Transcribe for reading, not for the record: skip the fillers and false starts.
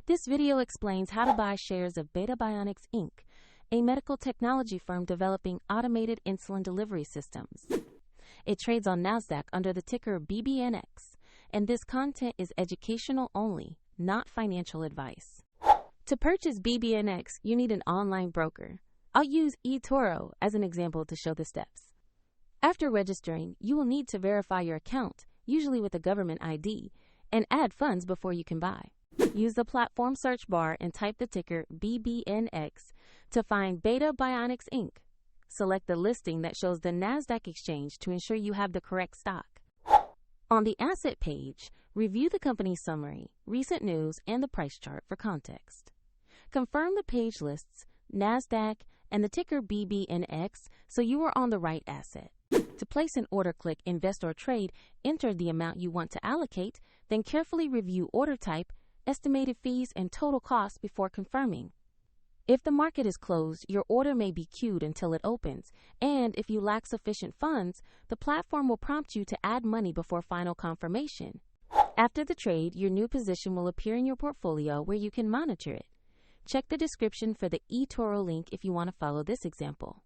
This video explains how to buy shares of Beta Bionics Inc., a medical technology firm developing automated insulin delivery systems. It trades on NASDAQ under the ticker BBNX, and this content is educational only, not financial advice. To purchase BBNX, you need an online broker. I'll use eToro as an example to show the steps. After registering, you will need to verify your account, usually with a government ID, and add funds before you can buy. Use the platform search bar and type the ticker BBNX to find Beta Bionics Inc. Select the listing that shows the NASDAQ exchange to ensure you have the correct stock. On the asset page, review the company summary, recent news, and the price chart for context. Confirm the page lists NASDAQ and the ticker BBNX so you are on the right asset. To place an order, click Invest or Trade, enter the amount you want to allocate, then carefully review order type, estimated fees, and total cost before confirming. If the market is closed, your order may be queued until it opens, and if you lack sufficient funds, the platform will prompt you to add money before final confirmation. After the trade, your new position will appear in your portfolio where you can monitor it. Check the description for the eToro link if you want to follow this example.